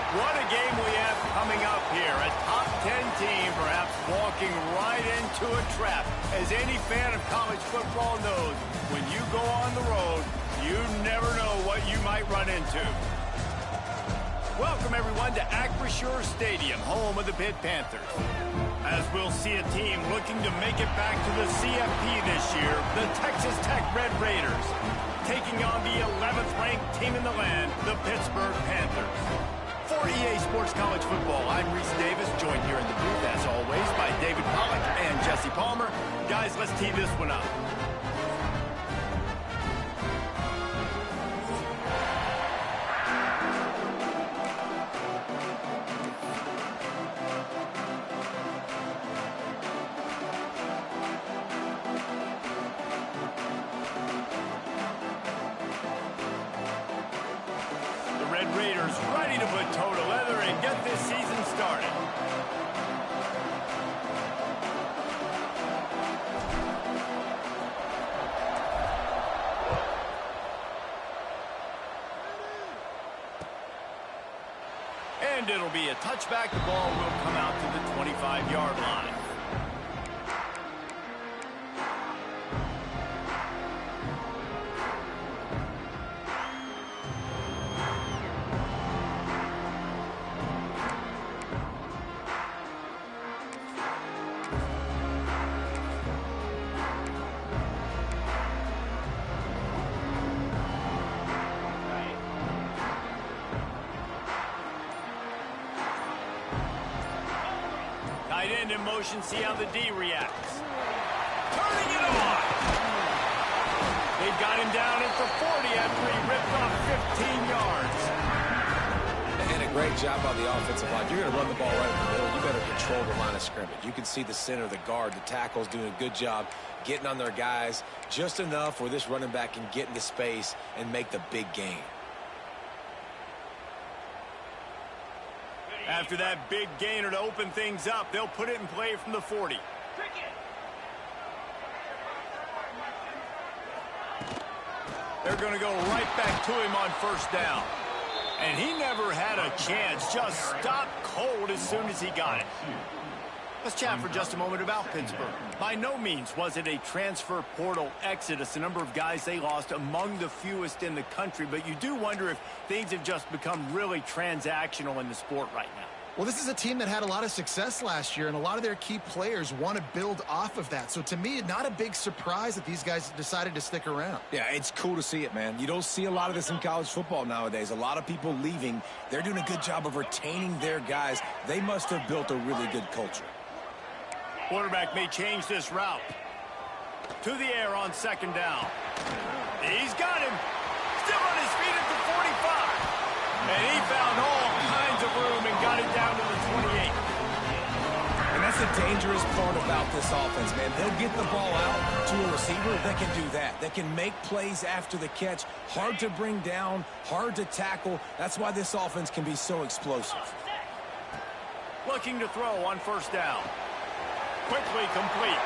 What a game we have coming up here. A top 10 team perhaps walking right into a trap. As any fan of college football knows, when you go on the road, you never know what you might run into. Welcome, everyone, to Acrisure Stadium, home of the Pitt Panthers. As we'll see a team looking to make it back to the CFP this year, the Texas Tech Red Raiders, taking on the 11th-ranked team in the land, the Pittsburgh Panthers. For EA Sports College Football, I'm Reese Davis, joined here in the booth, as always, by David Pollack and Jesse Palmer. Guys, let's tee this one up. Raiders ready to put toe to leather and get this season started. And it'll be a touchback. The ball will come out to the 25-yard line. Tight end in motion, see how the D reacts. Turning it on! They've got him down at the 40 after he ripped off 15 yards. And a great job by the offensive line. You're going to run the ball right in the middle. You better control the line of scrimmage. You can see the center, the guard, the tackles doing a good job getting on their guys just enough where this running back can get into space and make the big gain. After that big gainer to open things up, they'll put it in play from the 40. They're going to go right back to him on first down. And he never had a chance, just stopped cold as soon as he got it. Let's chat for just a moment about Pittsburgh. By no means was it a transfer portal exodus, the number of guys they lost among the fewest in the country, but you do wonder if things have just become really transactional in the sport right now. Well, this is a team that had a lot of success last year, and a lot of their key players want to build off of that. So to me, not a big surprise that these guys decided to stick around. Yeah, it's cool to see it, man. You don't see a lot of this in college football nowadays. A lot of people leaving. They're doing a good job of retaining their guys. They must have built a really good culture. Quarterback may change this route. To the air on second down. He's got him. Still on his feet at the 45. And he found all kinds of room and got it down to the 28. And that's the dangerous part about this offense, man. They'll get the ball out to a receiver. They can do that. They can make plays after the catch. Hard to bring down, hard to tackle. That's why this offense can be so explosive. Looking to throw on first down. Quickly complete.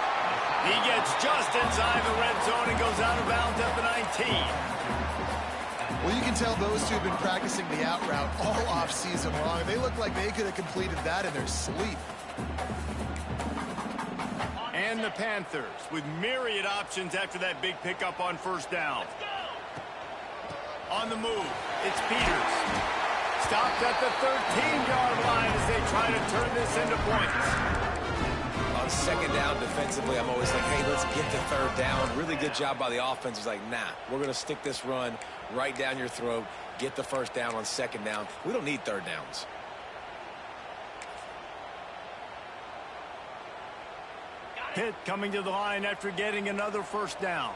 He gets just inside the red zone and goes out of bounds at the 19. Well, you can tell those two have been practicing the out route all off-season long. They look like they could have completed that in their sleep. And the Panthers with myriad options after that big pickup on first down. On the move, it's Peters. Stopped at the 13-yard line as they try to turn this into points. On second down defensively, I'm always like, hey, let's get to third down. Really good job by the offense. It's like, nah, we're going to stick this run right down your throat, get the first down on second down. We don't need third downs. Pitt coming to the line after getting another first down.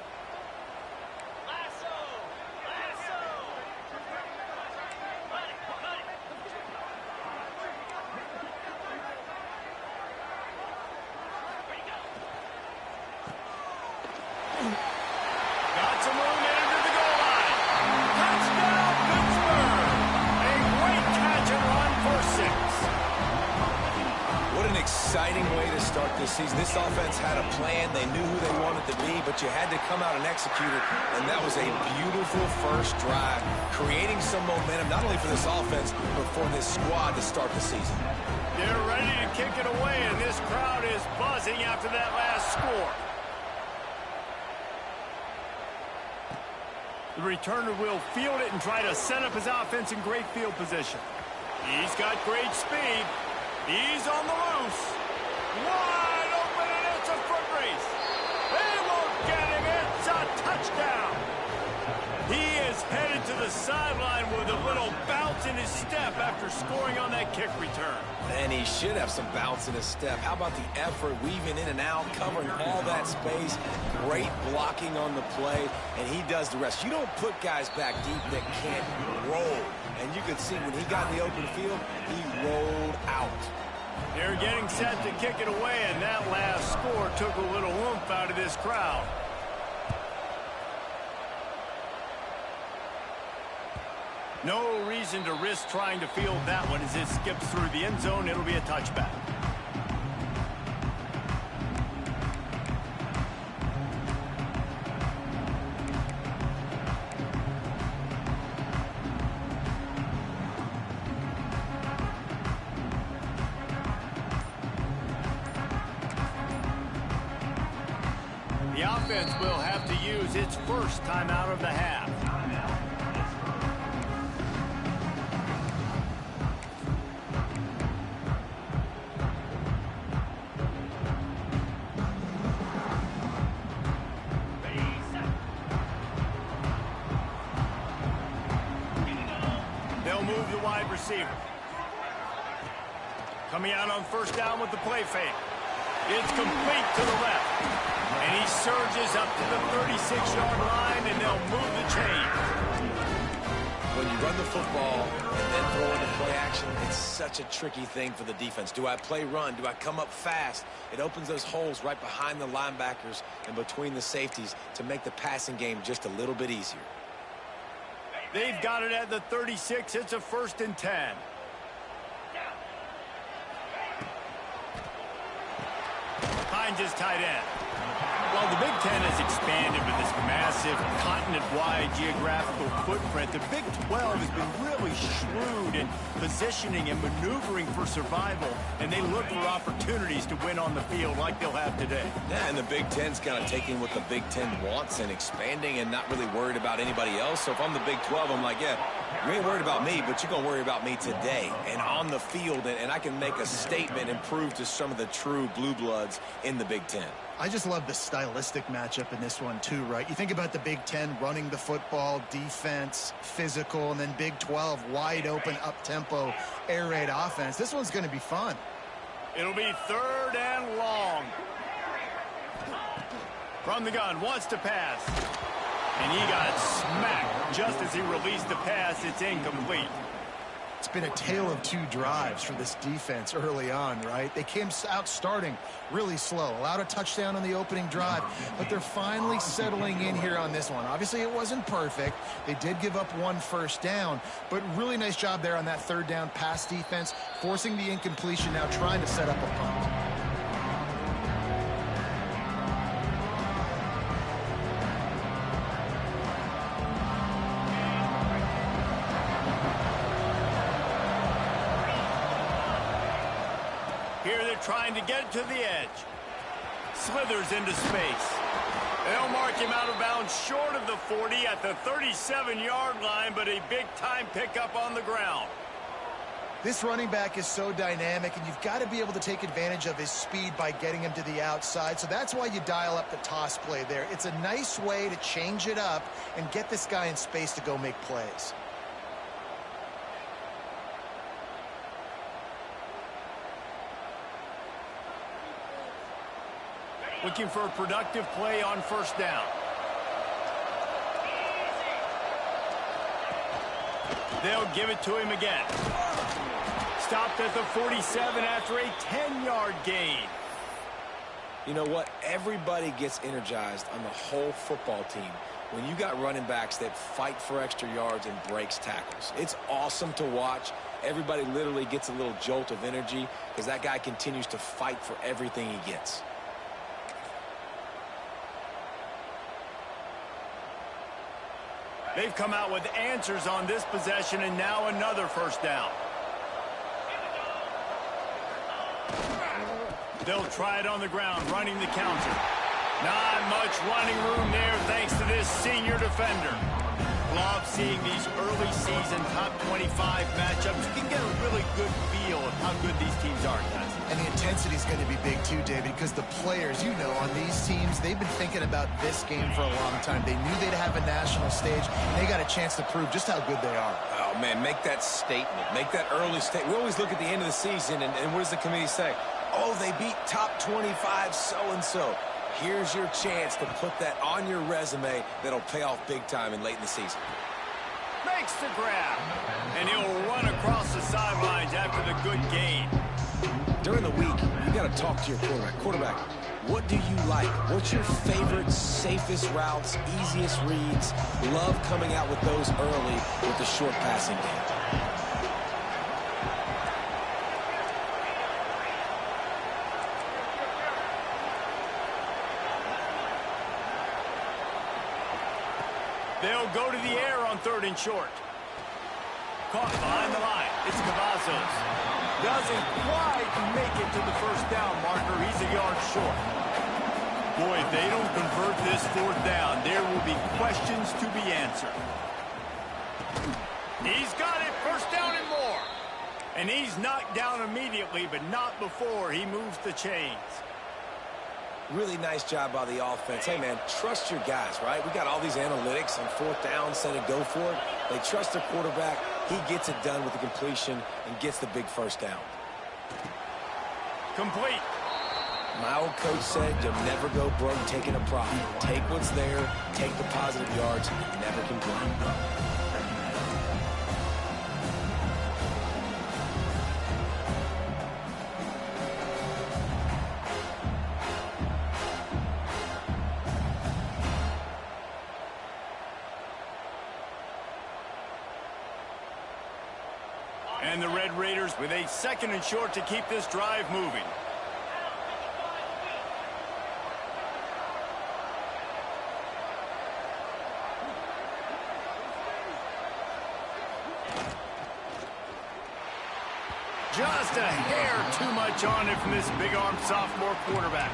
Got some room into the goal line. Touchdown, Pittsburgh! A great catch and run for 6. What an exciting way to start this season. This offense had a plan. They knew who they wanted to be, but you had to come out and execute it, and that was a beautiful first drive, creating some momentum, not only for this offense, but for this squad to start the season. They're ready to kick it away, and this crowd is buzzing after that last score. The returner will field it and try to set up his offense in great field position. He's got great speed. He's on the loose. Wide open, and it's a foot race. They won't get him. It's a touchdown. He is headed to the sideline with a little bounce in his step after scoring on that kick return. And he should have some bounce in his step. How about the effort, weaving in and out, covering all that space, great blocking on the play, and he does the rest. You don't put guys back deep that can't roll. And you could see when he got in the open field, he rolled out. They're getting set to kick it away, and that last score took a little oomph out of this crowd. No reason to risk trying to field that one as it skips through the end zone. It'll be a touchback. The offense will have to use its first timeout of the half. They'll move the wide receiver. Coming out on first down with the play fake. It's complete to the left. And he surges up to the 36-yard line, and they'll move the chain. When you run the football and then throw into play action, it's such a tricky thing for the defense. Do I play run? Do I come up fast? It opens those holes right behind the linebackers and between the safeties to make the passing game just a little bit easier. They've got it at the 36. It's a 1st and 10. Finds his tight end. While the Big Ten has expanded with this massive continent-wide geographical footprint, the Big 12 has been really shrewd in positioning and maneuvering for survival, and they look for opportunities to win on the field like they'll have today. Yeah, and the Big Ten's kind of taking what the Big Ten wants and expanding and not really worried about anybody else. So if I'm the Big 12, I'm like, yeah, you ain't worried about me, but you're going to worry about me today and on the field, and I can make a statement and prove to some of the true blue bloods in the Big Ten. I just love the stylistic matchup in this one too, right? You think about the Big Ten running the football, defense, physical, and then Big 12 wide open, up-tempo, air raid offense. This one's going to be fun. It'll be 3rd and long. From the gun, wants to pass. And he got smacked just as he released the pass. It's incomplete. It's been a tale of 2 drives for this defense early on, right? They came out starting really slow, allowed a touchdown on the opening drive, but they're finally settling in here on this one. Obviously, it wasn't perfect. They did give up 1 first down, but really nice job there on that 3rd down pass defense, forcing the incompletion, now trying to set up a punt. Here they're trying to get to the edge. Slithers into space. They'll mark him out of bounds short of the 40 at the 37-yard line, but a big-time pickup on the ground. This running back is so dynamic, and you've got to be able to take advantage of his speed by getting him to the outside. So that's why you dial up the toss play there. It's a nice way to change it up and get this guy in space to go make plays. Looking for a productive play on first down. They'll give it to him again. Stopped at the 47 after a 10-yard gain. You know what? Everybody gets energized on the whole football team when you got running backs that fight for extra yards and breaks tackles. It's awesome to watch. Everybody literally gets a little jolt of energy because that guy continues to fight for everything he gets. They've come out with answers on this possession, and now another first down. They'll try it on the ground, running the counter. Not much running room there thanks to this senior defender. Love seeing these early season top 25 matchups. You can get a really good feel of how good these teams are, guys. And the intensity is going to be big too, David, because the players, you know, on these teams, they've been thinking about this game for a long time. They knew they'd have a national stage, and they got a chance to prove just how good they are. Oh, man, make that statement. Make that early statement. We always look at the end of the season, and what does the committee say? Oh, they beat top 25 so-and-so. Here's your chance to put that on your resume that'll pay off big time in late in the season. Makes the grab, and he'll run across the sidelines after the good gain. During the week, you got to talk to your quarterback. Quarterback, what do you like? What's your favorite, safest routes, easiest reads? Love coming out with those early with the short passing game. They'll go to the air on 3rd and short. Caught behind the line. It's Cavazos. Doesn't quite make it to the first down marker. He's a yard short. Boy, if they don't convert this 4th down, there will be questions to be answered. He's got it. First down and more. And he's knocked down immediately, but not before he moves the chains. Really nice job by the offense. Hey, man, trust your guys, right? We got all these analytics on 4th down, said it, go for it. They trust their quarterback. He gets it done with the completion and gets the big first down. Complete. My old coach said you'll never go broke taking a profit. Take what's there, take the positive yards, and never complain. And the Red Raiders with a 2nd and short to keep this drive moving. Just a hair too much on it from this big-armed sophomore quarterback.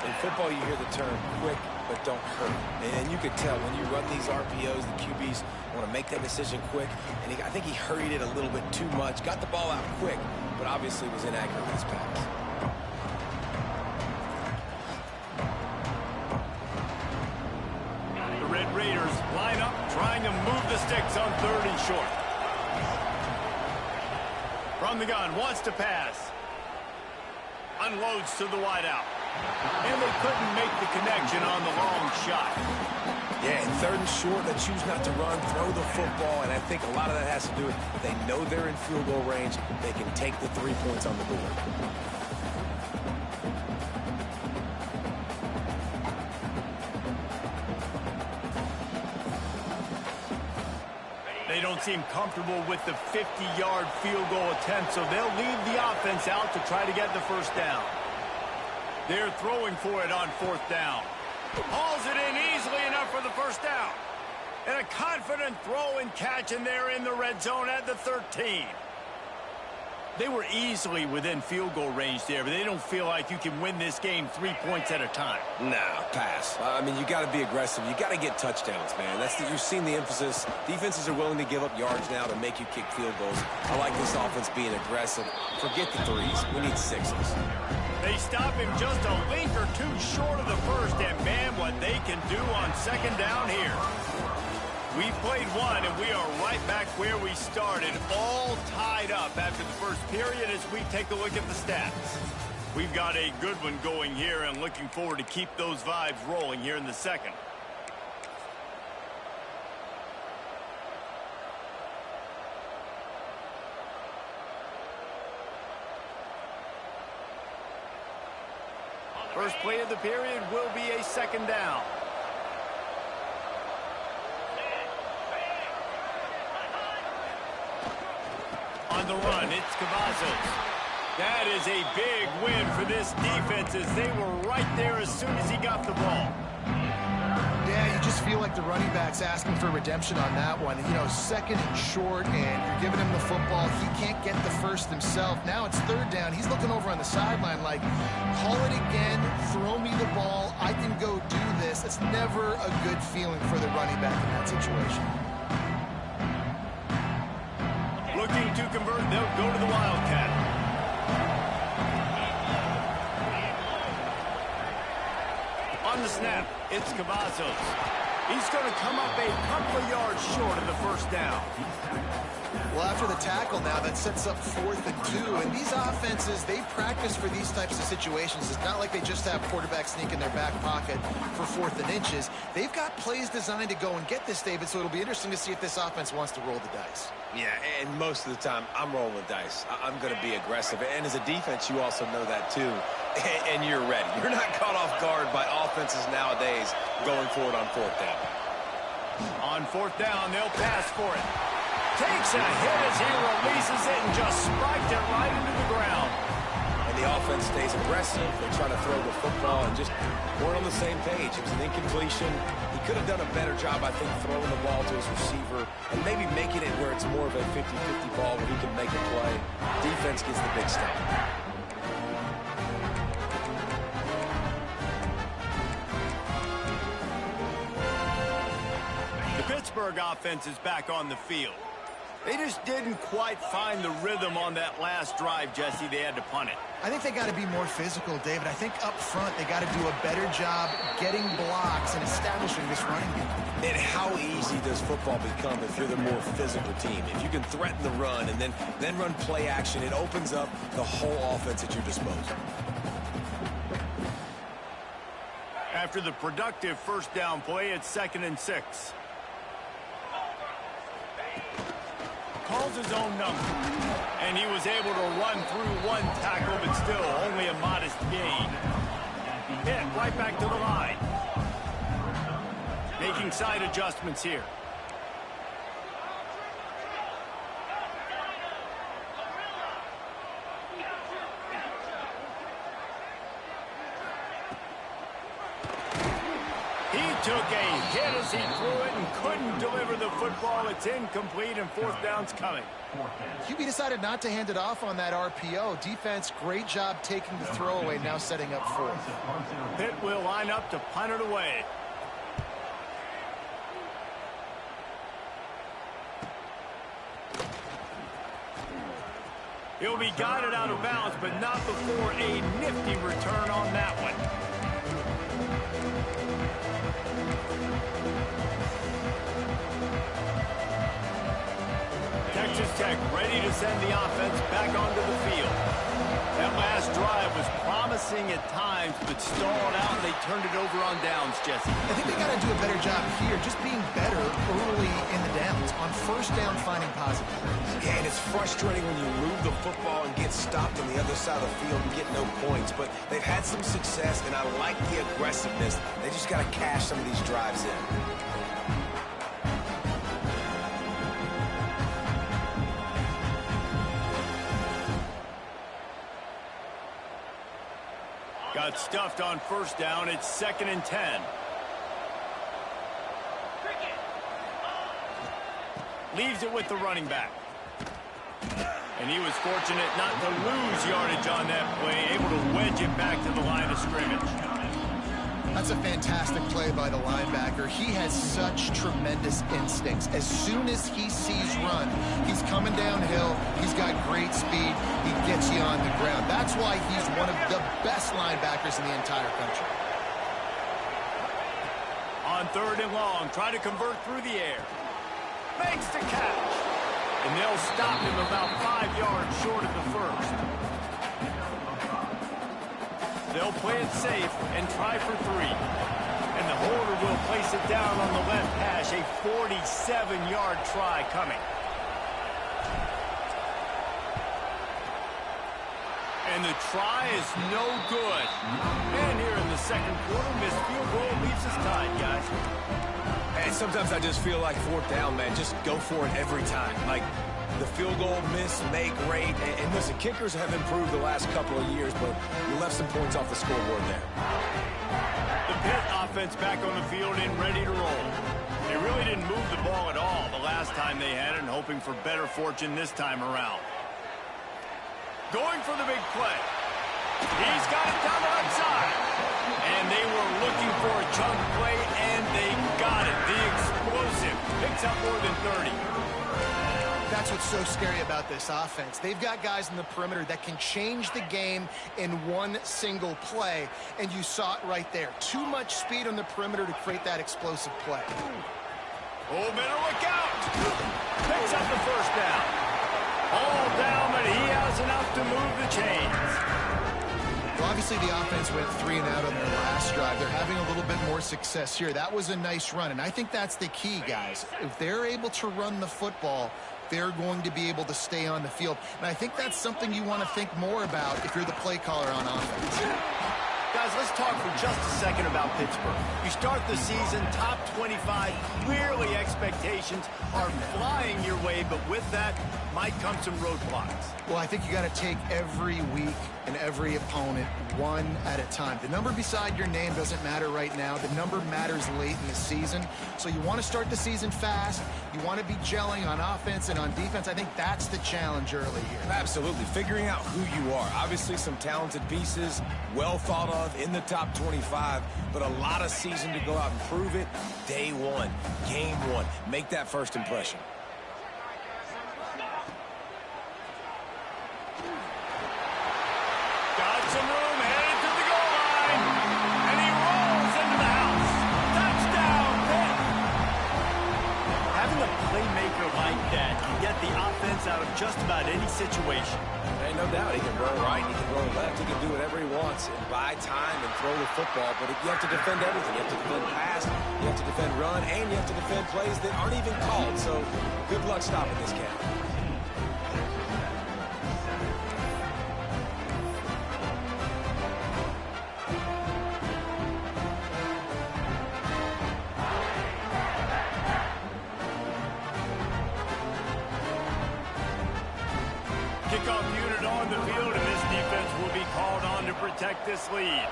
In football, you hear the term quick, but don't hurt. And you can tell when you run these RPOs, the QBs want to make that decision quick. And I think he hurried it a little bit too much. Got the ball out quick, but obviously was inaccurate with his pass. The Red Raiders line up, trying to move the sticks on 3rd and short. From the gun, wants to pass. Unloads to the wideout. And they couldn't make the connection on the long shot. Yeah, and 3rd and short, they choose not to run, throw the football, and I think a lot of that has to do with they know they're in field goal range. They can take the 3 points on the board. They don't seem comfortable with the 50-yard field goal attempt, so they'll leave the offense out to try to get the first down. They're throwing for it on 4th down. Hauls it in easily enough for the first down. And a confident throw and catch, and they're in the red zone at the 13. They were easily within field goal range there, but they don't feel like you can win this game 3 points at a time. No, pass. I mean, you got to be aggressive. You got to get touchdowns, man. You've seen the emphasis. Defenses are willing to give up yards now to make you kick field goals. I like this offense being aggressive. Forget the threes. We need sixes. They stop him just a link or two short of the first, and man, what they can do on second down here. We played one, and we are right back where we started, all tied up after the first period as we take a look at the stats. We've got a good one going here and looking forward to keep those vibes rolling here in the second. First play of the period will be a second down. On the run, it's Cavazos. That is a big win for this defense as they were right there as soon as he got the ball. Yeah, you just feel like the running back's asking for redemption on that one. You know, second and short, and you're giving him the football. He can't get the first himself. Now it's third down. He's looking over on the sideline like, call it again, throw me the ball, I can go do this. It's never a good feeling for the running back in that situation. Looking to convert, they'll go to the Wildcat. On the snap, it's Cavazos. He's going to come up a couple of yards short of the first down. Well, after the tackle now, that sets up 4th and 2. And these offenses, they practice for these types of situations. It's not like they just have quarterback sneak in their back pocket for 4th and inches. They've got plays designed to go and get this, David, so it'll be interesting to see if this offense wants to roll the dice. Yeah, and most of the time, I'm rolling the dice. I'm going to be aggressive. And as a defense, you also know that, too. And you're ready. You're not caught off guard by offenses nowadays going for it on 4th down. On 4th down, they'll pass for it. Takes a hit as he releases it and just spiked it right into the ground. And the offense stays aggressive. They try to throw the football and just weren't on the same page. It was an incompletion. He could have done a better job, I think, throwing the ball to his receiver and maybe making it where it's more of a 50-50 ball where he can make a play. Defense gets the big stop. The Pittsburgh offense is back on the field. They just didn't quite find the rhythm on that last drive, Jesse. They had to punt it. I think they got to be more physical, David. I think up front they got to do a better job getting blocks and establishing this running game. And how easy does football become if you're the more physical team? If you can threaten the run and then run play action, it opens up the whole offense at your disposal. After the productive first down play, it's 2nd and 6. Calls his own number, and he was able to run through one tackle, but still only a modest gain. Pitt right back to the line. Making side adjustments here. Took a hit as he threw it and couldn't deliver the football. It's incomplete and 4th down's coming. QB decided not to hand it off on that RPO. Defense, great job taking the throwaway, now setting up 4th. Pitt will line up to punt it away. He'll be guided out of bounds, but not before a nifty return on that one. Texas Tech ready to send the offense back onto the field. That last drive was promising at times, but stalled out, and they turned it over on downs, Jesse. I think they got to do a better job here, just being better early in the downs. On first down, finding positive plays. Yeah, and it's frustrating when you move the football and get stopped on the other side of the field and get no points. But they've had some success, and I like the aggressiveness. They just got to cash some of these drives in. Got stuffed on first down. It's 2nd and 10. Leaves it with the running back. And he was fortunate not to lose yardage on that play, able to wedge it back to the line of scrimmage. That's a fantastic play by the linebacker. He has such tremendous instincts. As soon as he sees run, he's coming downhill. He's got great speed. He gets you on the ground. That's why he's one of the best linebackers in the entire country. On 3rd and long, try to convert through the air. Makes the catch. And they'll stop him about 5 yards short of the first. They'll play it safe and try for 3. And the holder will place it down on the left hash. A 47-yard try coming. And the try is no good. And here in the second quarter, missed field goal leaves us tied, guys. And sometimes I just feel like 4th down, man. Just go for it every time. Like, the field goal miss, make great. And listen, kickers have improved the last couple of years, but you left some points off the scoreboard there. The Pitt offense back on the field and ready to roll. They really didn't move the ball at all the last time they had it, and hoping for better fortune this time around. Going for the big play. He's got it down the right side. And they were looking for a chunk play, and they got it. The explosive picks up more than 30. That's what's so scary about this offense. They've got guys in the perimeter that can change the game in one single play, and you saw it right there. Too much speed on the perimeter to create that explosive play. Oh, better look out. Picks up the first down. All down, but he has enough to move the chains. Well, obviously the offense went 3 and out on their last drive. They're having a little bit more success here. That was a nice run, and I think that's the key, guys. If they're able to run the football, they're going to be able to stay on the field. And I think that's something you want to think more about if you're the play caller on offense. Guys, let's talk for just a second about Pittsburgh. You start the season top 25. Clearly expectations are flying your way, but with that might come some roadblocks. Well, I think you got to take every week and every opponent one at a time. The number beside your name doesn't matter right now. The number matters late in the season. So you want to start the season fast. You want to be gelling on offense and on defense. I think that's the challenge early here. Absolutely. Figuring out who you are. Obviously some talented pieces, well thought of in the top 25, but a lot of season to go out and prove it. Day 1, game 1. Make that first impression. Got some room, headed to the goal line, and he rolls into the house. Touchdown, Pitt! Having a playmaker like that can get the offense out of just about any situation. And no doubt, he can roll right, he can roll left, he can do whatever he wants and buy time and throw the football, but you have to defend everything. You have to defend pass, you have to defend run, and you have to defend plays that aren't even called, so good luck stopping this cat. Kickoff unit on the field, and this defense will be called on to protect this lead.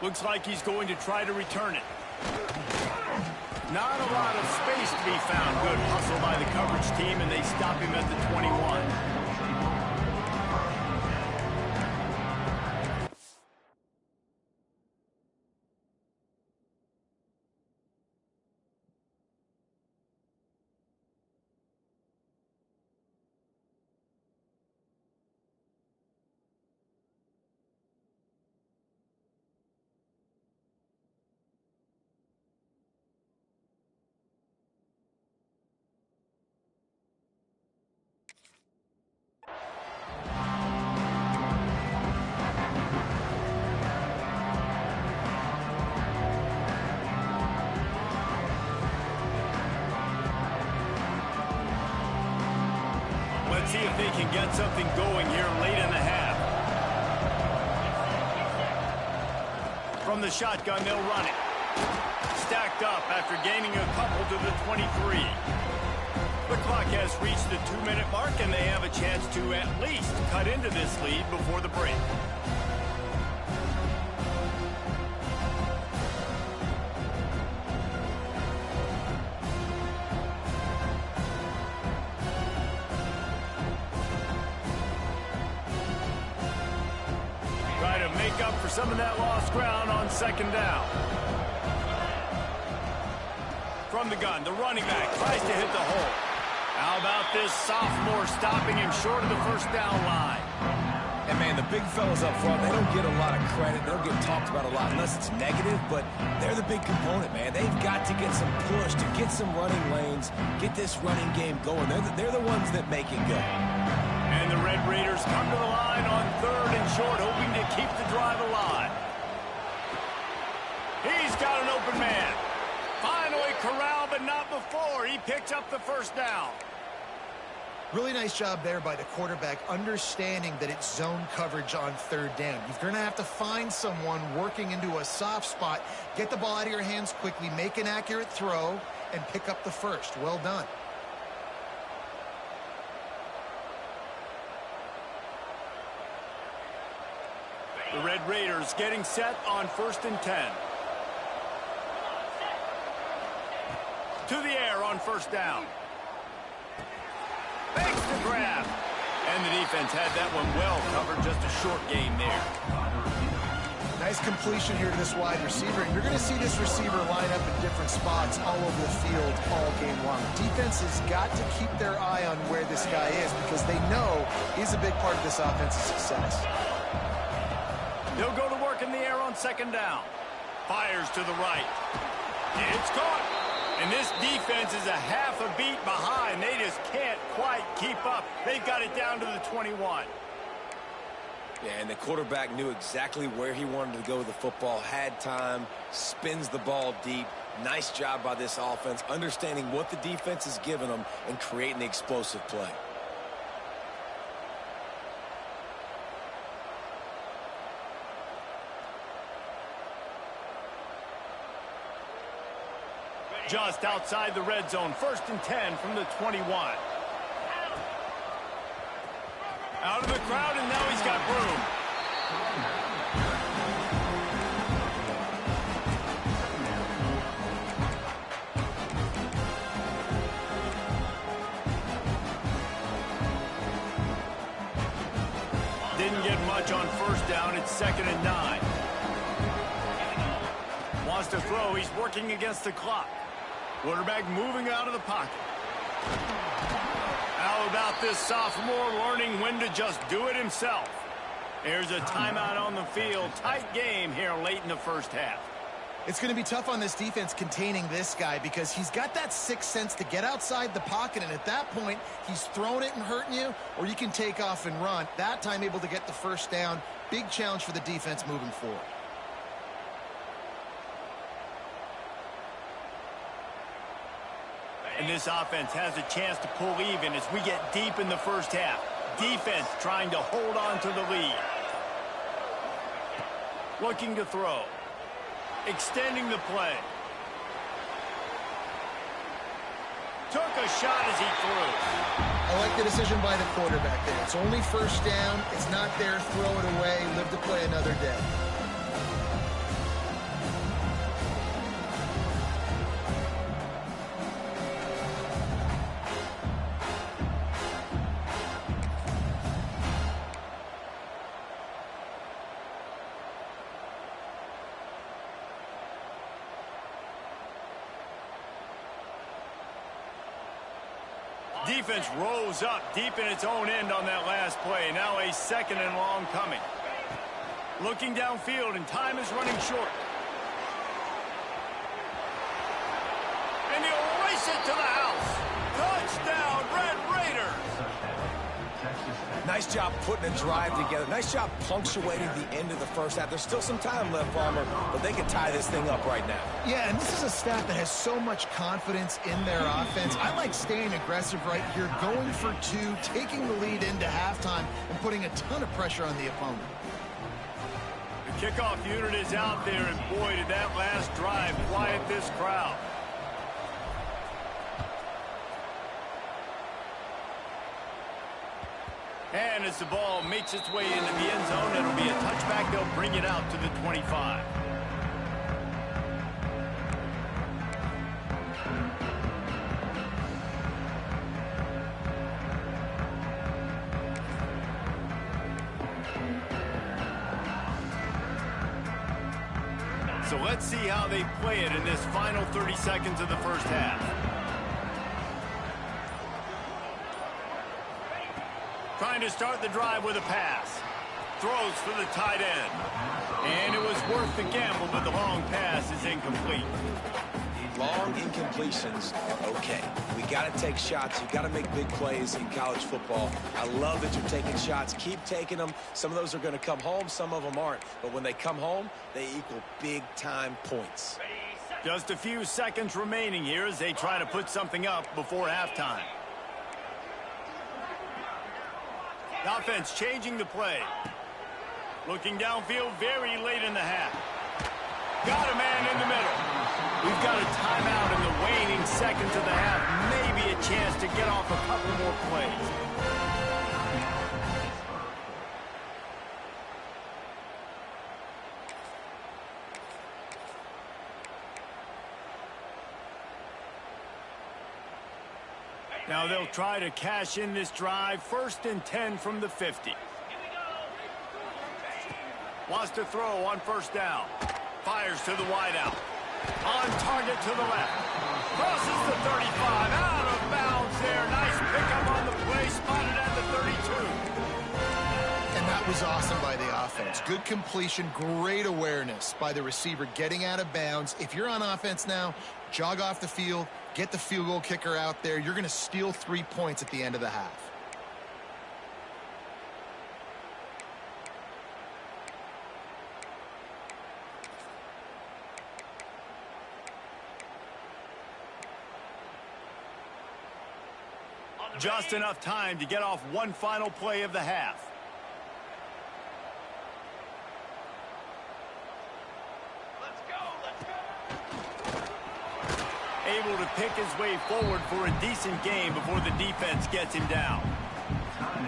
Looks like he's going to try to return it. Not a lot of space to be found. Good hustle by the coverage team, and they stop him at the 21. Let's see if they can get something going here late in the half. From the shotgun, they'll run it. Stacked up after gaining a couple to the 23. The clock has reached the 2-minute mark, and they have a chance to at least cut into this lead before the break. make up for some of that lost ground on second down. From the gun, the running back tries to hit the hole. How about this sophomore stopping him short of the first down line? And, man, the big fellas up front, they don't get a lot of credit. They don't get talked about a lot unless it's negative, but they're the big component, man. They've got to get some push, to get some running lanes, get this running game going. They're the ones that make it go. And the Red Raiders come to the line on third and short, hoping to keep the drive alive. He's got an open man. Finally corralled, but not before. He picks up the first down. Really nice job there by the quarterback, understanding that it's zone coverage on third down. You're going to have to find someone working into a soft spot, get the ball out of your hands quickly, make an accurate throw, and pick up the first. Well done. The Red Raiders getting set on 1st and 10. To the air on first down. Makes the grab. And the defense had that one well covered. Just a short gain there. Nice completion here to this wide receiver. And you're going to see this receiver line up in different spots all over the field all game long. Defense has got to keep their eye on where this guy is because they know he's a big part of this offense's success. They'll go to work in the air on second down. Fires to the right. It's caught. And this defense is a half a beat behind. They just can't quite keep up. They've got it down to the 21. Yeah, and the quarterback knew exactly where he wanted to go with the football, had time, spins the ball deep. Nice job by this offense, understanding what the defense is giving them and creating the explosive play. Just outside the red zone, 1st and 10 from the 21. Out of the crowd, and now he's got room. Didn't get much on first down. It's 2nd and 9. Wants to throw. He's working against the clock. Quarterback moving out of the pocket. How about this sophomore learning when to just do it himself? There's a timeout on the field. Tight game here late in the first half. It's going to be tough on this defense containing this guy because he's got that sixth sense to get outside the pocket, and at that point, he's throwing it and hurting you, or you can take off and run. That time able to get the first down. Big challenge for the defense moving forward. And this offense has a chance to pull even as we get deep in the first half. Defense trying to hold on to the lead. Looking to throw. Extending the play. Took a shot as he threw. I like the decision by the quarterback there. It's only first down. It's not there. Throw it away. Live to play another day. Defense rose up deep in its own end on that last play. Now a 2nd and long coming. Looking downfield, and time is running short. And he'll race it to the house. Touchdown, Red Raiders. Nice job putting a drive together. Nice job punctuating the end of the first half. There's still some time left, Farmer, but they can tie this thing up right now. Yeah, and this is a staff that has so much confidence in their offense. I like staying aggressive right here, going for two, taking the lead into halftime, and putting a ton of pressure on the opponent. The kickoff unit is out there, and boy, did that last drive quiet this crowd. And as the ball makes its way into the end zone, it'll be a touchback. They'll bring it out to the 25. So let's see how they play it in this final 30 seconds of the first half. Trying to start the drive with a pass. Throws for the tight end. And it was worth the gamble, but the long pass is incomplete. Long incompletions are okay. We got to take shots. You got to make big plays in college football. I love that you're taking shots. Keep taking them. Some of those are going to come home. Some of them aren't. But when they come home, they equal big-time points. Just a few seconds remaining here as they try to put something up before halftime. The offense changing the play. Looking downfield very late in the half. Got a man in the middle. We've got a timeout in the waning seconds of the half. Maybe a chance to get off a couple more plays. Now they'll try to cash in this drive. 1st and 10 from the 50. Wants to throw on 1st down. Fires to the wideout. On target to the left. Crosses the 35. Out of bounds there. Nice pickup on the play. Spotted at the 32. And that was awesome by the offense. Good completion. Great awareness by the receiver getting out of bounds. If you're on offense now, jog off the field. Get the field goal kicker out there. You're going to steal 3 points at the end of the half. Just enough time to get off one final play of the half. Let's go. Able to pick his way forward for a decent game before the defense gets him down.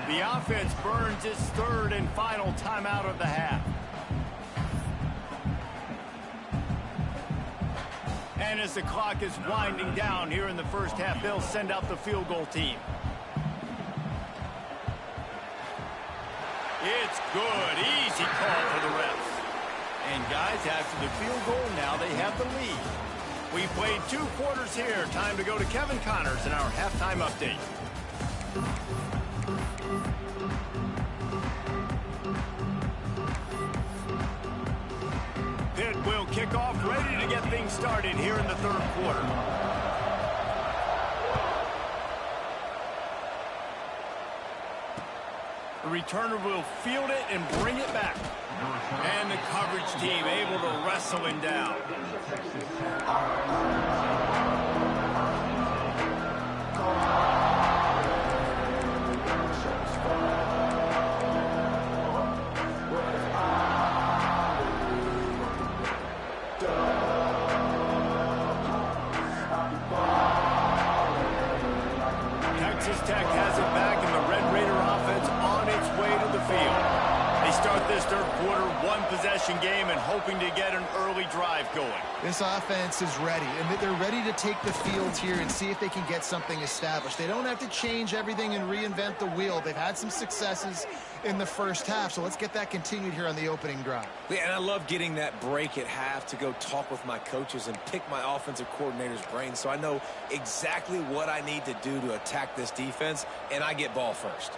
The offense burns its 3rd and final timeout of the half. And as the clock is winding down here in the first half, they'll send out the field goal team. It's good. Easy call for the refs. And guys, after the field goal, now they have the lead. We played 2 quarters here. Time to go to Kevin Connors in our halftime update. Pitt will kick off, ready to get things started here in the 3rd quarter. The returner will field it and bring it back. And the coverage team able to wrestle him down. Texas Tech has it back, and the Red Raider offense on its way to the field. They start this 3rd quarter, 1-possession game, and hoping to get an early drive going. This offense is ready, and they're ready to take the field here and see if they can get something established. They don't have to change everything and reinvent the wheel. They've had some successes in the first half, so let's get that continued here on the opening drive. Yeah, and I love getting that break at half to go talk with my coaches and pick my offensive coordinator's brain so I know exactly what I need to do to attack this defense, and I get ball first.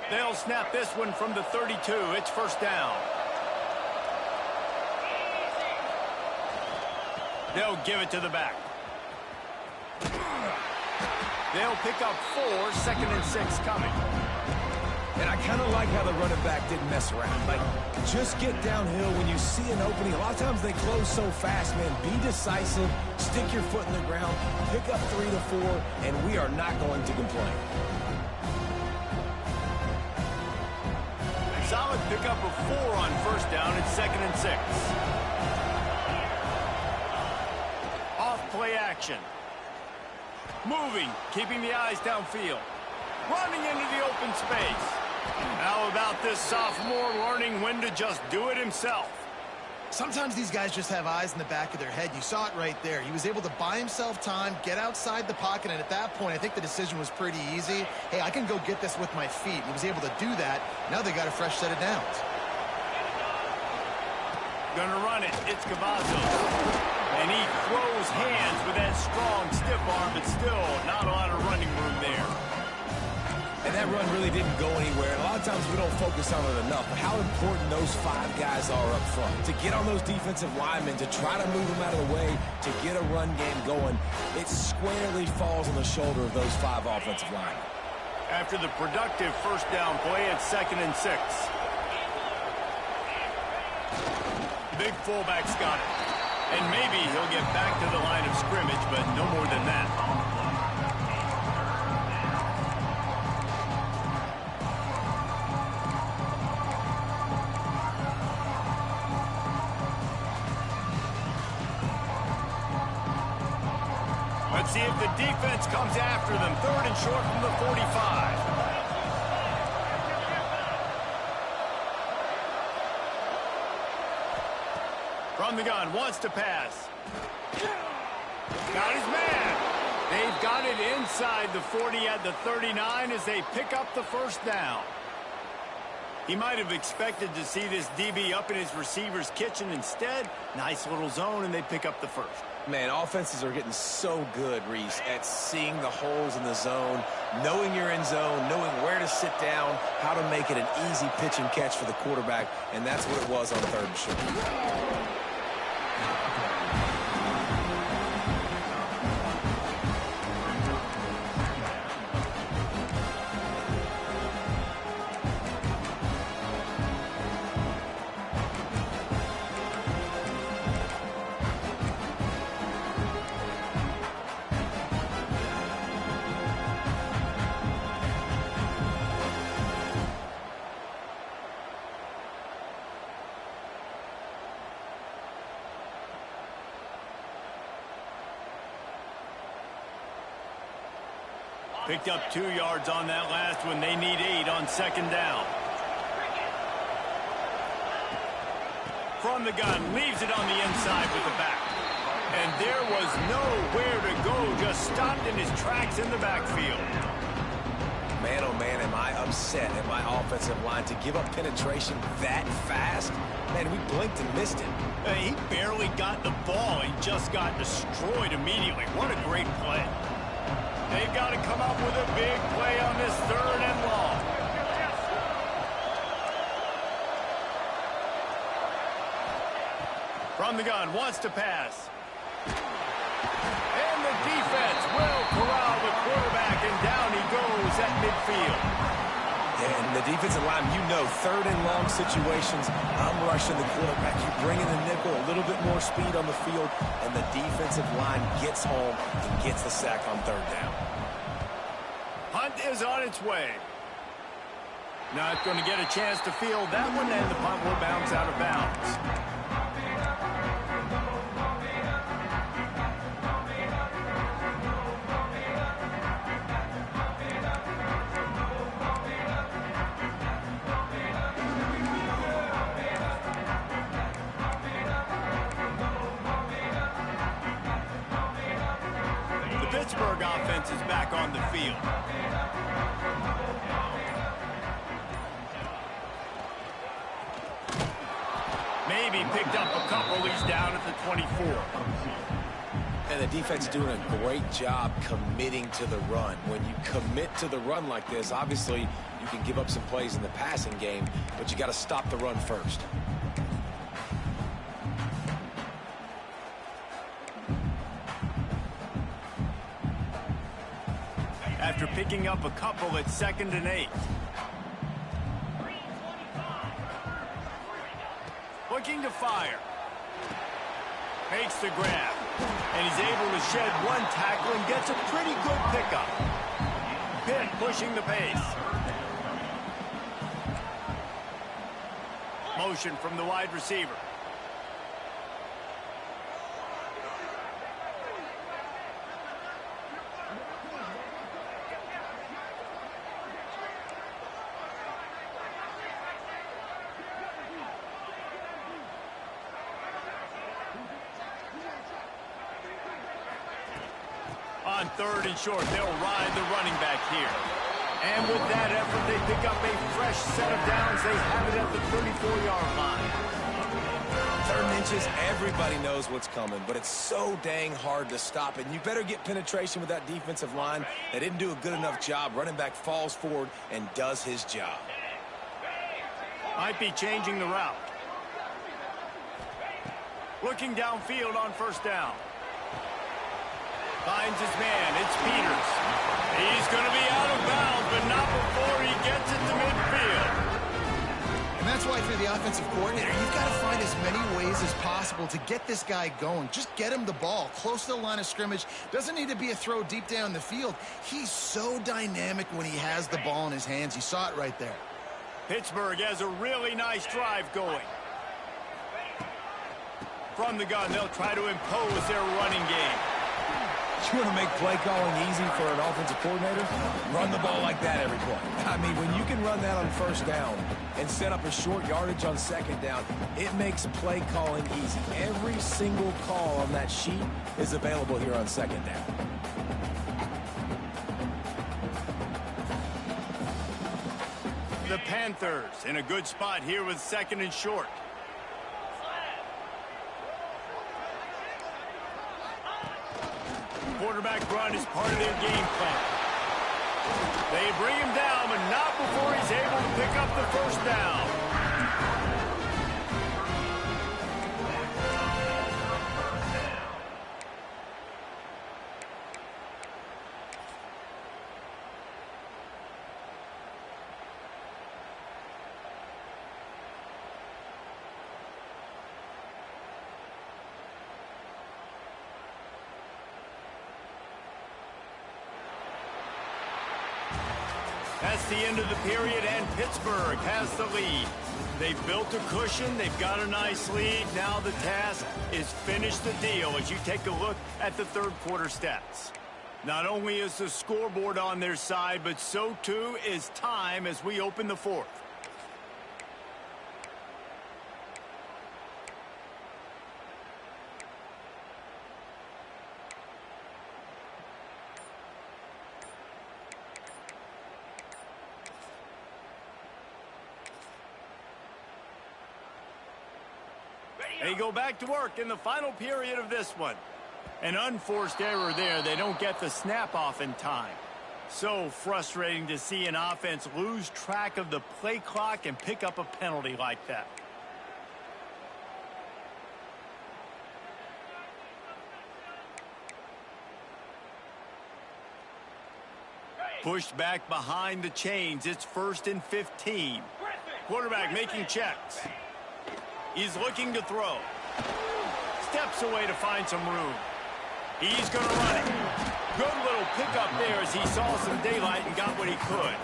They'll snap this one from the 32. It's 1st down. They'll give it to the back. They'll pick up 4, 2nd and 6 coming. And I kind of like how the running back didn't mess around. Like, just get downhill when you see an opening. A lot of times they close so fast, man. Be decisive, stick your foot in the ground, pick up 3 to 4, and we are not going to complain. Solid pickup of 4 on 1st down. It's 2nd and 6. Off play action. Moving, keeping the eyes downfield. Running into the open space. How about this sophomore learning when to just do it himself? Sometimes these guys just have eyes in the back of their head. You saw it right there. He was able to buy himself time, get outside the pocket, and at that point, I think the decision was pretty easy. Hey, I can go get this with my feet. He was able to do that. Now they got a fresh set of downs. Gonna run it. It's Cavazos. And he throws hands with that strong, stiff arm, but still not a lot of running room there. And that run really didn't go anywhere. And a lot of times we don't focus on it enough, but how important those 5 guys are up front. To get on those defensive linemen, to try to move them out of the way, to get a run game going, it squarely falls on the shoulder of those 5 offensive linemen. After the productive first down play, it's 2nd and 6. Big fullback's got it. And maybe he'll get back to the line of scrimmage, but no more than that. Let's see if the defense comes after them. 3rd and short from the 45. From the gun, wants to pass. Got his man. They've got it inside the 40 at the 39 as they pick up the first down. He might have expected to see this DB up in his receiver's kitchen. Instead, nice little zone, and they pick up the first. Man, offenses are getting so good, Reese, at seeing the holes in the zone, knowing you're in zone, knowing where to sit down, how to make it an easy pitch and catch for the quarterback, and that's what it was on 3rd and short. Picked up 2 yards on that last one. They need 8 on 2nd down. From the gun, leaves it on the inside with the back. And there was nowhere to go, just stopped in his tracks in the backfield. Man, oh man, am I upset at my offensive line to give up penetration that fast? Man, we blinked and missed it. He barely got the ball. He just got destroyed immediately. What a great play. They've got to come up with a big play on this 3rd and long. From the gun, wants to pass. And the defense will corral the quarterback, and down he goes at midfield. And the defensive line, you know, 3rd and long situations, I'm rushing the quarterback. You bring in the nickel, a little bit more speed on the field, and the defensive line gets home and gets the sack on 3rd down. Punt is on its way. Not going to get a chance to field that one, and the punt will bounce out of bounds. Pittsburgh offense is back on the field. Maybe picked up a couple. He's down at the 24. And the defense is doing a great job committing to the run. When you commit to the run like this, obviously you can give up some plays in the passing game, but you got to stop the run first. After picking up a couple, it's 2nd and 8. Looking to fire. Makes the grab. And he's able to shed one tackle and gets a pretty good pickup. Pitt pushing the pace. Motion from the wide receiver. On 3rd and short, they'll ride the running back here. And with that effort, they pick up a fresh set of downs. They have it at the 34-yard line. 3rd and inches, everybody knows what's coming, but it's so dang hard to stop it. And you better get penetration with that defensive line. They didn't do a good enough job. Running back falls forward and does his job. Might be changing the route. Looking downfield on 1st down. Finds his man. It's Peters. He's going to be out of bounds, but not before he gets it to midfield. And that's why, if you're the offensive coordinator, you've got to find as many ways as possible to get this guy going. Just get him the ball close to the line of scrimmage. Doesn't need to be a throw deep down the field. He's so dynamic when he has the ball in his hands. You saw it right there. Pittsburgh has a really nice drive going. From the gun, they'll try to impose their running game. You want to make play calling easy for an offensive coordinator? Run the ball like that every play. I mean, when you can run that on 1st down and set up a short yardage on 2nd down, it makes play calling easy. Every single call on that sheet is available here on 2nd down. The Panthers in a good spot here with 2nd and short. Quarterback run is part of their game plan. They bring him down, but not before he's able to pick up the 1st down. That's the end of the period, and Pittsburgh has the lead. They've built a cushion. They've got a nice lead. Now the task is finish the deal as you take a look at the 3rd quarter stats. Not only is the scoreboard on their side, but so too is time as we open the 4th. They go back to work in the final period of this one. An unforced error there. They don't get the snap off in time. So frustrating to see an offense lose track of the play clock and pick up a penalty like that. Pushed back behind the chains. It's 1st and 15. Quarterback making checks. He's looking to throw. Steps away to find some room. He's going to run it. Good little pickup there as he saw some daylight and got what he could.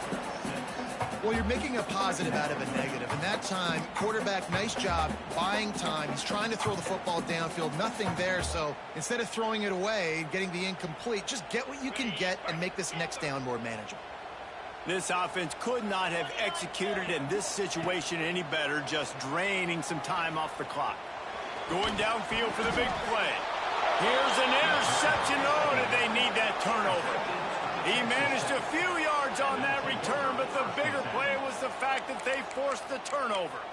Well, you're making a positive out of a negative. And that time, quarterback, nice job, buying time. He's trying to throw the football downfield. Nothing there, so instead of throwing it away, getting the incomplete, just get what you can get and make this next down more manageable. This offense could not have executed in this situation any better, just draining some time off the clock. Going downfield for the big play. Here's an interception. Oh, did they need that turnover? He managed a few yards on that return, but the bigger play was the fact that they forced the turnover.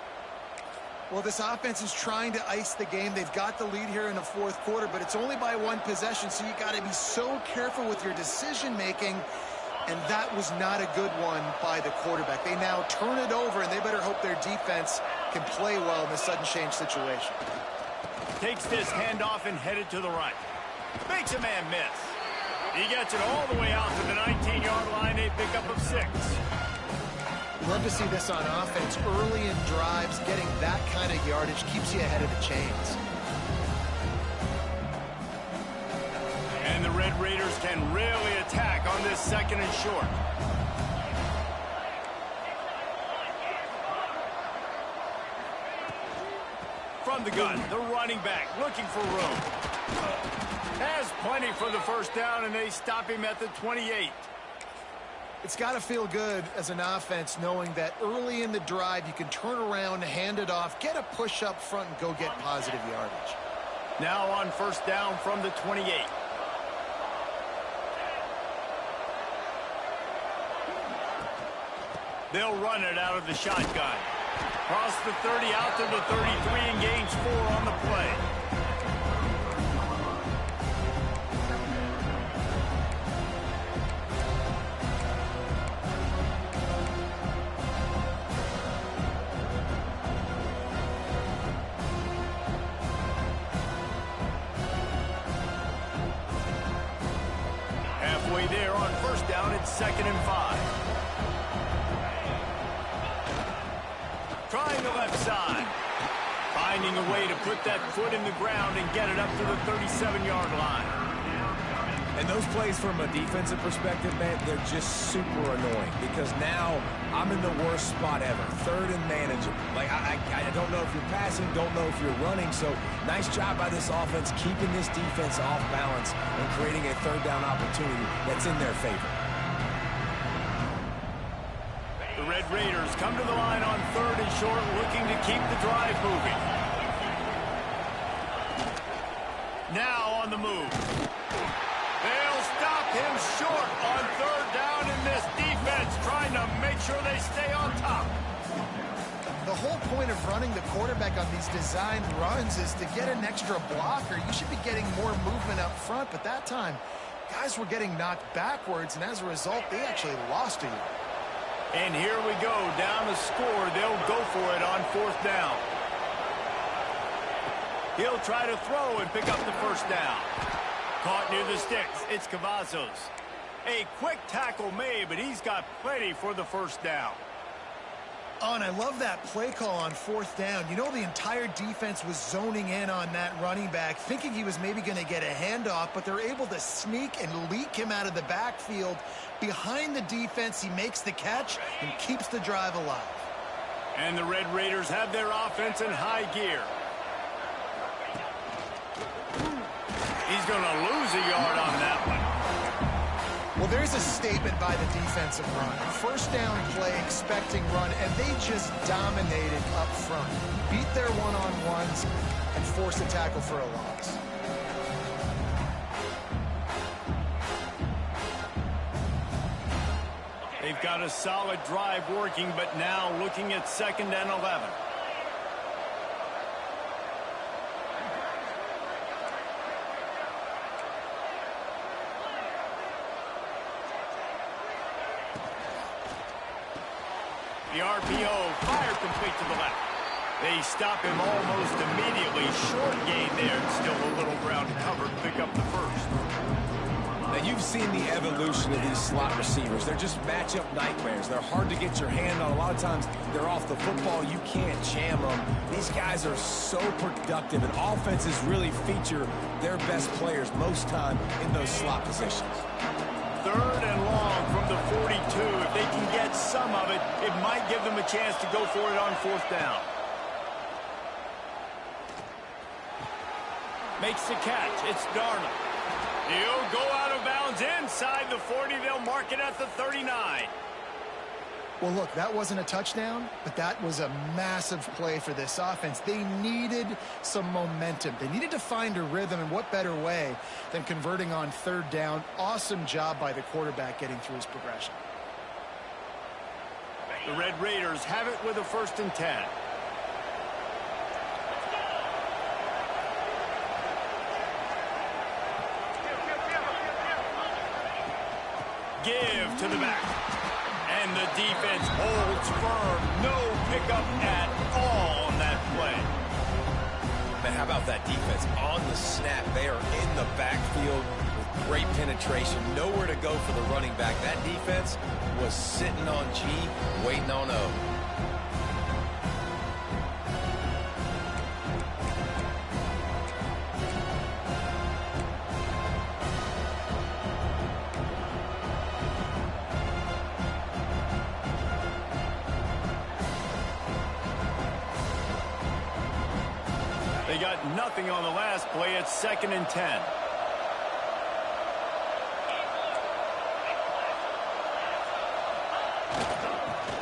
Well, this offense is trying to ice the game. They've got the lead here in the 4th quarter, but it's only by 1 possession, so you got to be so careful with your decision-making. And that was not a good one by the quarterback. They now turn it over, and they better hope their defense can play well in this sudden change situation. Takes this handoff and headed to the right. Makes a man miss. He gets it all the way out to the 19-yard line, a pickup of 6. Love to see this on offense. Early in drives, getting that kind of yardage keeps you ahead of the chains. And the Red Raiders can really attack on this 2nd and short. From the gun, the running back looking for room. Has plenty for the 1st down, and they stop him at the 28. It's got to feel good as an offense knowing that early in the drive you can turn around, hand it off, get a push up front, and go get positive yardage. Now on 1st down from the 28. They'll run it out of the shotgun. Cross the 30 out to the 33 and gains 4 on the play. Halfway there on first down, it's 2nd and 5. Trying the left side. Finding a way to put that foot in the ground and get it up to the 37-yard line. And those plays from a defensive perspective, man, they're just super annoying because now I'm in the worst spot ever. 3rd and manageable. Like, I don't know if you're passing, don't know if you're running. So nice job by this offense keeping this defense off balance and creating a 3rd down opportunity that's in their favor. The Red Raiders come to the line on 3rd and short, looking to keep the drive moving. Now on the move. They'll stop him short on 3rd down in this defense, trying to make sure they stay on top. The whole point of running the quarterback on these designed runs is to get an extra blocker. You should be getting more movement up front, but that time, guys were getting knocked backwards, and as a result, they actually lost a yard. And here we go, down to score. They'll go for it on 4th down. He'll try to throw and pick up the 1st down. Caught near the sticks. It's Cavazos. A quick tackle made, but he's got plenty for the 1st down. Oh, and I love that play call on 4th down. You know, the entire defense was zoning in on that running back, thinking he was maybe going to get a handoff, but they're able to sneak and leak him out of the backfield. Behind the defense, he makes the catch and keeps the drive alive. And the Red Raiders have their offense in high gear. He's going to lose a yard on that one. Well, there's a statement by the defensive run. 1st down play, expecting run, and they just dominated up front. Beat their one-on-ones and forced a tackle for a loss. They've got a solid drive working, but now looking at 2nd and 11. The RPO, fire complete to the left. They stop him almost immediately. Short gain there. Still a little ground to cover to pick up the 1st. Now, you've seen the evolution of these slot receivers. They're just matchup nightmares. They're hard to get your hand on. A lot of times, they're off the football. You can't jam them. These guys are so productive, and offenses really feature their best players most time in those slot positions. 3rd and long from the 42. If they can get some of it, it might give them a chance to go for it on 4th down. Makes the catch. It's Darnold. He'll go out of bounds inside the 40. They'll mark it at the 39. Well, look, that wasn't a touchdown, but that was a massive play for this offense. They needed some momentum. They needed to find a rhythm, and what better way than converting on 3rd down. Awesome job by the quarterback getting through his progression. The Red Raiders have it with a 1st and 10. Give to the back. And the defense holds firm. No pickup at all on that play. Man, how about that defense? On the snap, they are in the backfield with great penetration. Nowhere to go for the running back. That defense was sitting on G, waiting on O. They got nothing on the last play. It's 2nd and 10.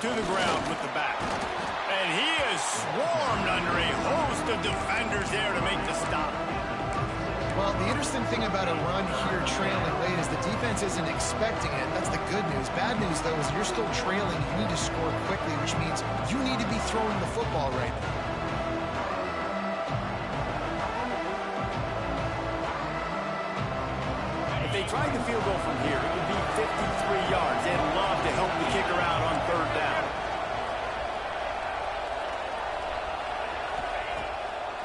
To the ground with the back. And he is swarmed under a host of defenders there to make the stop. Well, the interesting thing about a run here trailing late is the defense isn't expecting it. That's the good news. Bad news, though, is you're still trailing. You need to score quickly, which means you need to be throwing the football right now. If they tried the field goal from here, it would be 53 yards. They'd love to help the kicker out on third down.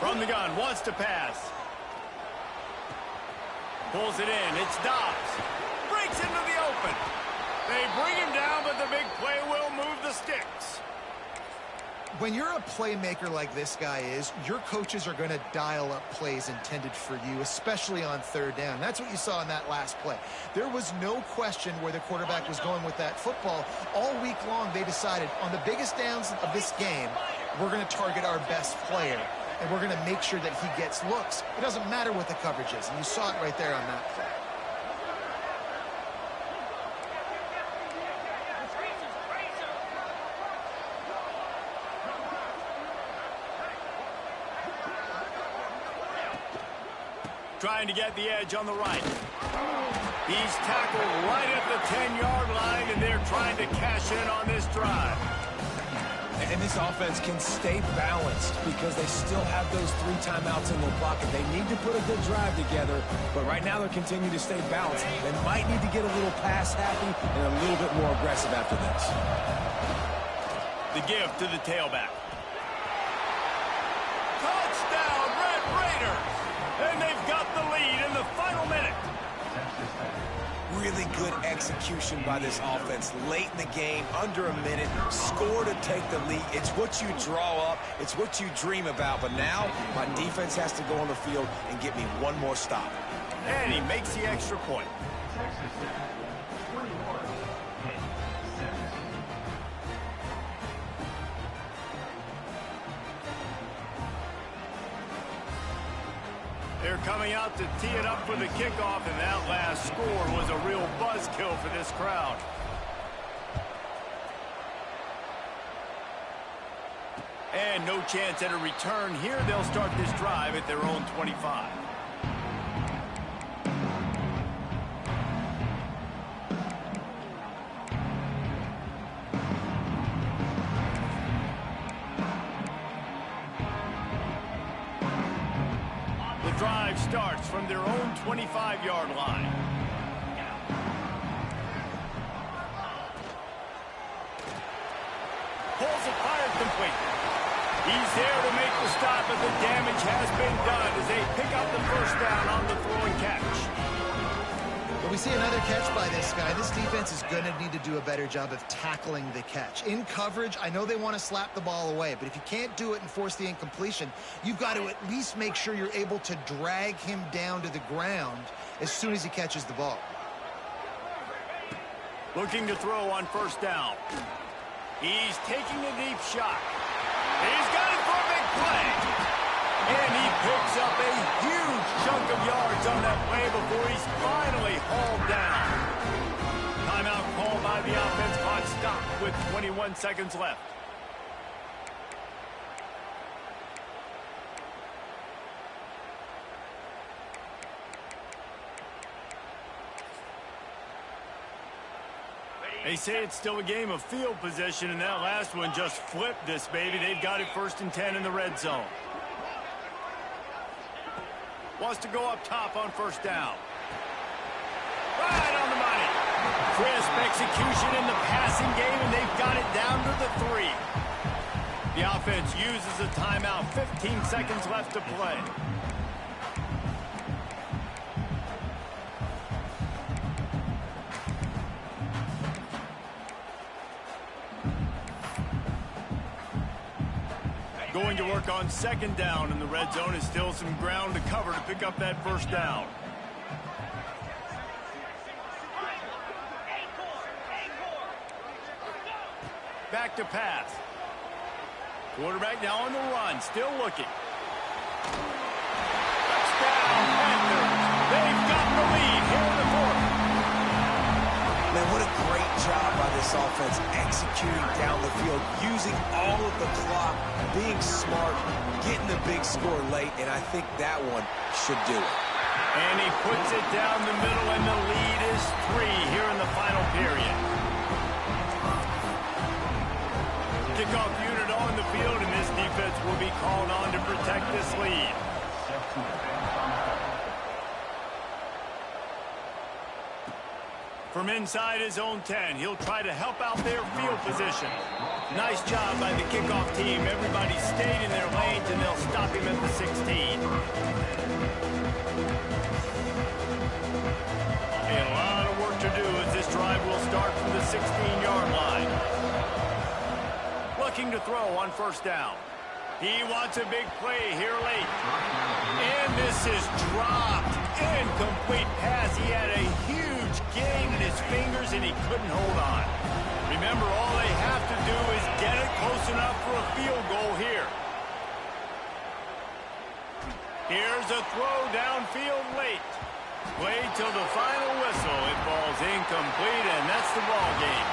From the gun, wants to pass. Pulls it in. It's Dobbs. Breaks into the open. They bring him down, but the big play will move the sticks. When you're a playmaker like this guy is, your coaches are going to dial up plays intended for you, especially on third down. That's what you saw in that last play. There was no question where the quarterback was going with that football. All week long, they decided on the biggest downs of this game, we're going to target our best player, and we're going to make sure that he gets looks. It doesn't matter what the coverage is, and you saw it right there on that play. Trying to get the edge on the right. He's tackled right at the 10-yard line, and they're trying to cash in on this drive. And this offense can stay balanced because they still have those 3 timeouts in their pocket. They need to put a good drive together, but right now they're continuing to stay balanced. They might need to get a little pass happy and a little bit more aggressive after this. The give to the tailback. Touchdown, Red Raiders! And they've got the lead in the final minute. Really good execution by this offense late in the game, under a minute, score to take the lead. It's what you draw up, it's what you dream about, but now my defense has to go on the field and get me one more stop. And he makes the extra point. They're coming out to tee it up for the kickoff, and that last score was a real buzzkill for this crowd. And no chance at a return here. They'll start this drive at their own 25. Drive starts from their own 25-yard line. Pulls it, fired complete. He's there to make the stop, but the damage has been done as they pick up the first down on the throw and catch. But we see another catch by this guy. This defense is going to need to do a better job of tackling the catch. In coverage, I know they want to slap the ball away, but if you can't do it and force the incompletion, you've got to at least make sure you're able to drag him down to the ground as soon as he catches the ball. Looking to throw on first down. He's taking a deep shot. He's got it for a big play. And he picks up a huge chunk of yards on that play before he's finally hauled down. Timeout called by the offense. Clock stopped with 21 seconds left. They say it's still a game of field position, and that last one just flipped this baby. They've got it 1st and 10 in the red zone. Wants to go up top on first down. Right on the money. Crisp execution in the passing game, and they've got it down to the 3. The offense uses a timeout. 15 seconds left to play. Going to work on second down in the red zone. Is still some ground to cover to pick up that first down. Back to pass. Quarterback now on the run, still looking. Touchdown, Panthers. They've got the lead here in the 4th. Man, what a great job by this offense executing down the field, using all of the clock, being smart, getting the big score late, and I think that one should do it. And he puts it down the middle, and the lead is 3 here in the final period. Kickoff unit on the field, and this defense will be called on to protect this lead. From inside his own 10, he'll try to help out their field position. Nice job by the kickoff team. Everybody stayed in their lanes, and they'll stop him at the 16. A lot of work to do as this drive will start from the 16-yard line. Looking to throw on first down. He wants a big play here late. And this is dropped. Incomplete pass. He had a huge gain in his fingers, and he couldn't hold on. Remember, all they have to do is get it close enough for a field goal here. Here's a throw downfield late. Wait till the final whistle. It falls incomplete, and that's the ball game.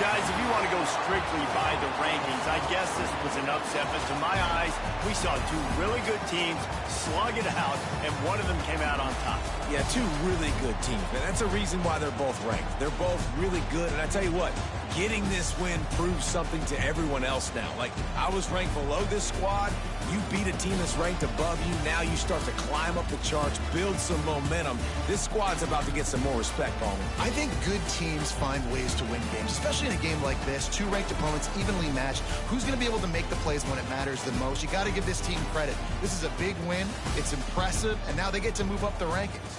Guys, if you want to go strictly by the rankings, I guess this was an upset, but to my eyes, we saw 2 really good teams slug it out, and one of them came out on top. Yeah, 2 really good teams, man. That's a reason why they're both ranked. They're both really good, and I tell you what, getting this win proves something to everyone else now. Like, I was ranked below this squad. You beat a team that's ranked above you. Now you start to climb up the charts, build some momentum. This squad's about to get some more respect, Ballman. I think good teams find ways to win games, especially in a game like this. 2 ranked opponents evenly matched. Who's going to be able to make the plays when it matters the most? You got to give this team credit. This is a big win. It's impressive, and now they get to move up the rankings.